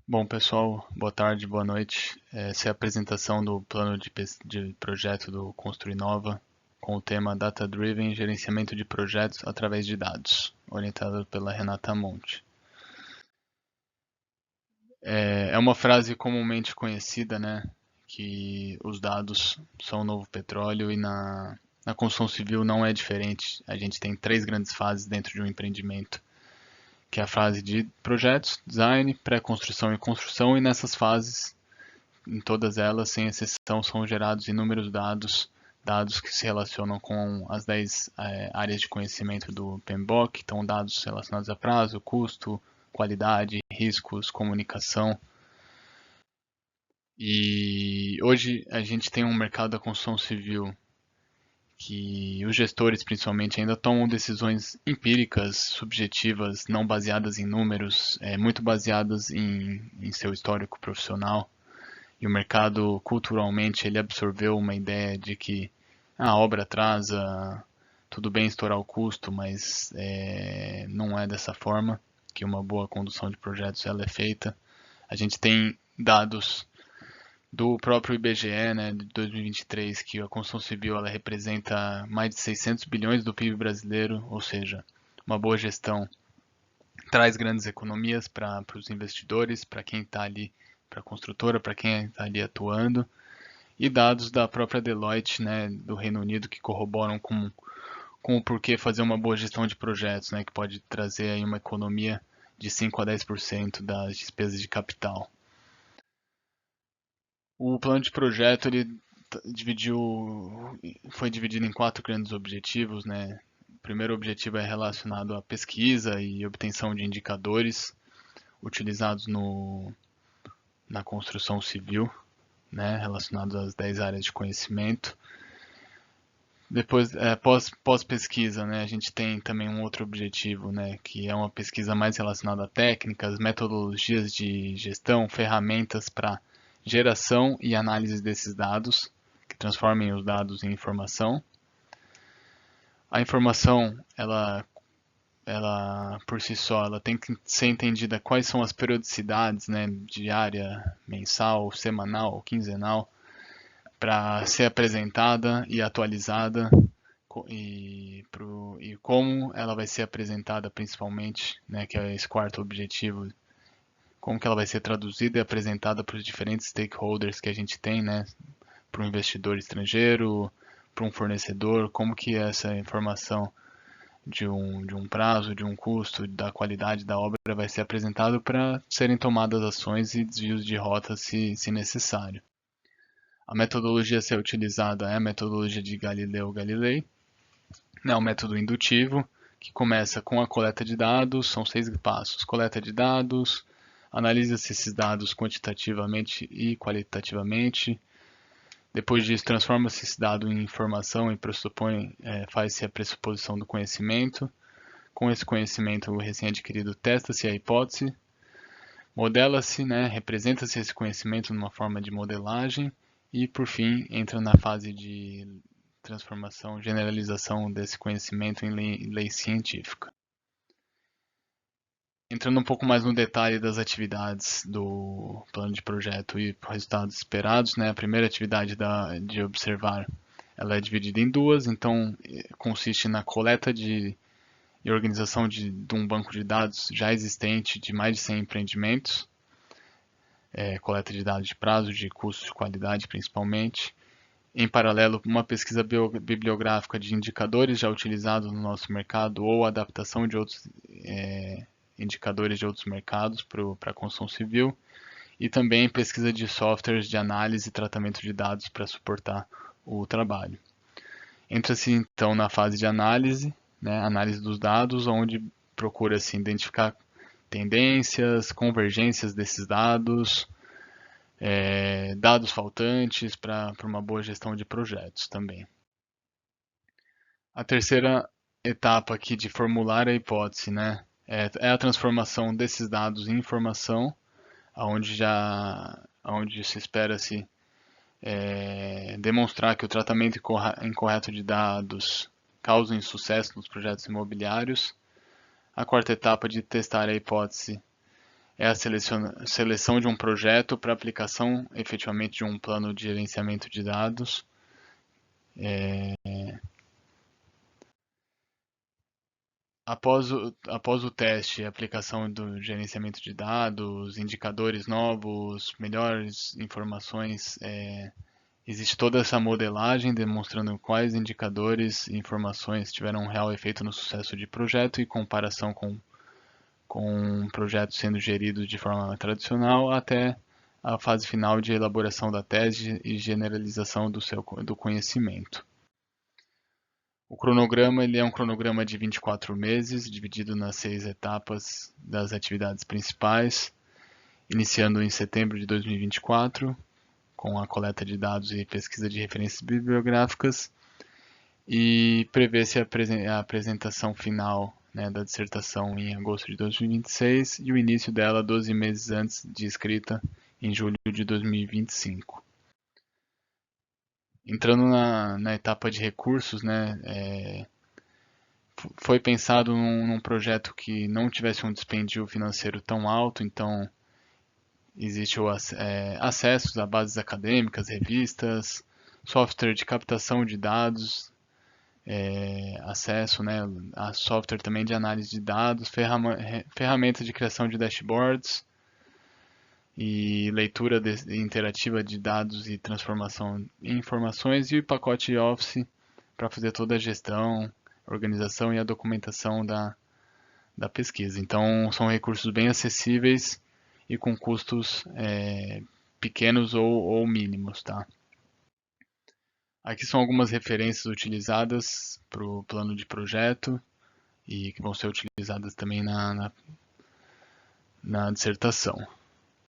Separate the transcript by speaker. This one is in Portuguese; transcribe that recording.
Speaker 1: Bom, pessoal, boa tarde, boa noite. Essa é a apresentação do plano de projeto do Construir Nova, com o tema Data Driven Gerenciamento de Projetos através de Dados, orientado pela Renata Monte. É uma frase comumente conhecida, né, que os dados são o novo petróleo e na construção civil não é diferente. A gente tem três grandes fases dentro de um empreendimento, que é a fase de projetos, design, pré-construção e construção, e nessas fases em todas elas, sem exceção, são gerados inúmeros dados, dados que se relacionam com as 10 áreas de conhecimento do PMBOK, então dados relacionados a prazo, custo, qualidade, riscos, comunicação. E hoje a gente tem um mercado da construção civil que os gestores, principalmente, ainda tomam decisões empíricas, subjetivas, não baseadas em números, muito baseadas em seu histórico profissional. E o mercado, culturalmente, ele absorveu uma ideia de que a obra atrasa, tudo bem estourar o custo, mas não é dessa forma que uma boa condução de projetos ela é feita. A gente tem dados do próprio IBGE, né, de 2023, que a construção civil ela representa mais de 600 bilhões do PIB brasileiro, ou seja, uma boa gestão traz grandes economias para os investidores, para quem está ali, para a construtora, para quem está ali atuando, e dados da própria Deloitte, né, do Reino Unido, que corroboram com o porquê fazer uma boa gestão de projetos, né, que pode trazer aí uma economia de 5 a 10% das despesas de capital. O plano de projeto ele foi dividido em quatro grandes objetivos, né? O primeiro objetivo é relacionado à pesquisa e obtenção de indicadores utilizados na construção civil, né, relacionados às 10 áreas de conhecimento. Depois, pós-pesquisa, né, a gente tem também um outro objetivo, né, que é uma pesquisa mais relacionada a técnicas, metodologias de gestão, ferramentas para geração e análise desses dados, que transformem os dados em informação. A informação, ela por si só, ela tem que ser entendida quais são as periodicidades, né, diária, mensal, semanal, quinzenal, para ser apresentada e atualizada e como ela vai ser apresentada principalmente, né, que é esse quarto objetivo, como que ela vai ser traduzida e apresentada para os diferentes stakeholders que a gente tem, né, para um investidor estrangeiro, para um fornecedor, como que essa informação de um prazo, de um custo, da qualidade da obra vai ser apresentado para serem tomadas ações e desvios de rota se necessário. A metodologia a ser utilizada é a metodologia de Galileu Galilei, né, o método indutivo, que começa com a coleta de dados, são 6 passos. Coleta de dados, analisa-se esses dados quantitativamente e qualitativamente. Depois disso, transforma-se esse dado em informação e faz-se a pressuposição do conhecimento. Com esse conhecimento recém-adquirido, testa-se a hipótese, modela-se, né, representa-se esse conhecimento numa forma de modelagem e, por fim, entra na fase de transformação, generalização desse conhecimento em lei científica. Entrando um pouco mais no detalhe das atividades do plano de projeto e resultados esperados, né? A primeira atividade de observar, ela é dividida em duas, então consiste na coleta e organização de um banco de dados já existente de mais de 100 empreendimentos, coleta de dados de prazo, de custo, de qualidade principalmente. Em paralelo, uma pesquisa bibliográfica de indicadores já utilizados no nosso mercado ou adaptação de outros indicadores de outros mercados para a construção civil e também pesquisa de softwares de análise e tratamento de dados para suportar o trabalho. Entra-se então na fase de análise, né, análise dos dados, onde procura-se identificar tendências, convergências desses dados, dados faltantes para uma boa gestão de projetos também. A terceira etapa aqui de formular a hipótese, né, é a transformação desses dados em informação, onde se espera-se demonstrar que o tratamento incorreto de dados causa insucesso nos projetos imobiliários. A quarta etapa de testar a hipótese é a seleção de um projeto para aplicação efetivamente de um plano de gerenciamento de dados. Após o teste, a aplicação do gerenciamento de dados, indicadores novos, melhores informações, existe toda essa modelagem demonstrando quais indicadores e informações tiveram um real efeito no sucesso de projeto e comparação com um projeto sendo gerido de forma tradicional até a fase final de elaboração da tese e generalização do conhecimento. O cronograma ele é um cronograma de 24 meses, dividido nas 6 etapas das atividades principais, iniciando em setembro de 2024, com a coleta de dados e pesquisa de referências bibliográficas, e prevê-se a apresentação final, né, da dissertação em agosto de 2026 e o início dela 12 meses antes de escrita, em julho de 2025. Entrando na etapa de recursos, né, foi pensado num projeto que não tivesse um dispêndio financeiro tão alto, então existe acessos a bases acadêmicas, revistas, software de captação de dados, acesso, né, a software também de análise de dados, ferramentas de criação de dashboards e leitura interativa de dados e transformação em informações e o pacote Office para fazer toda a gestão, organização e a documentação da pesquisa. Então, são recursos bem acessíveis e com custos pequenos ou mínimos, tá? Aqui são algumas referências utilizadas para o plano de projeto e que vão ser utilizadas também na dissertação.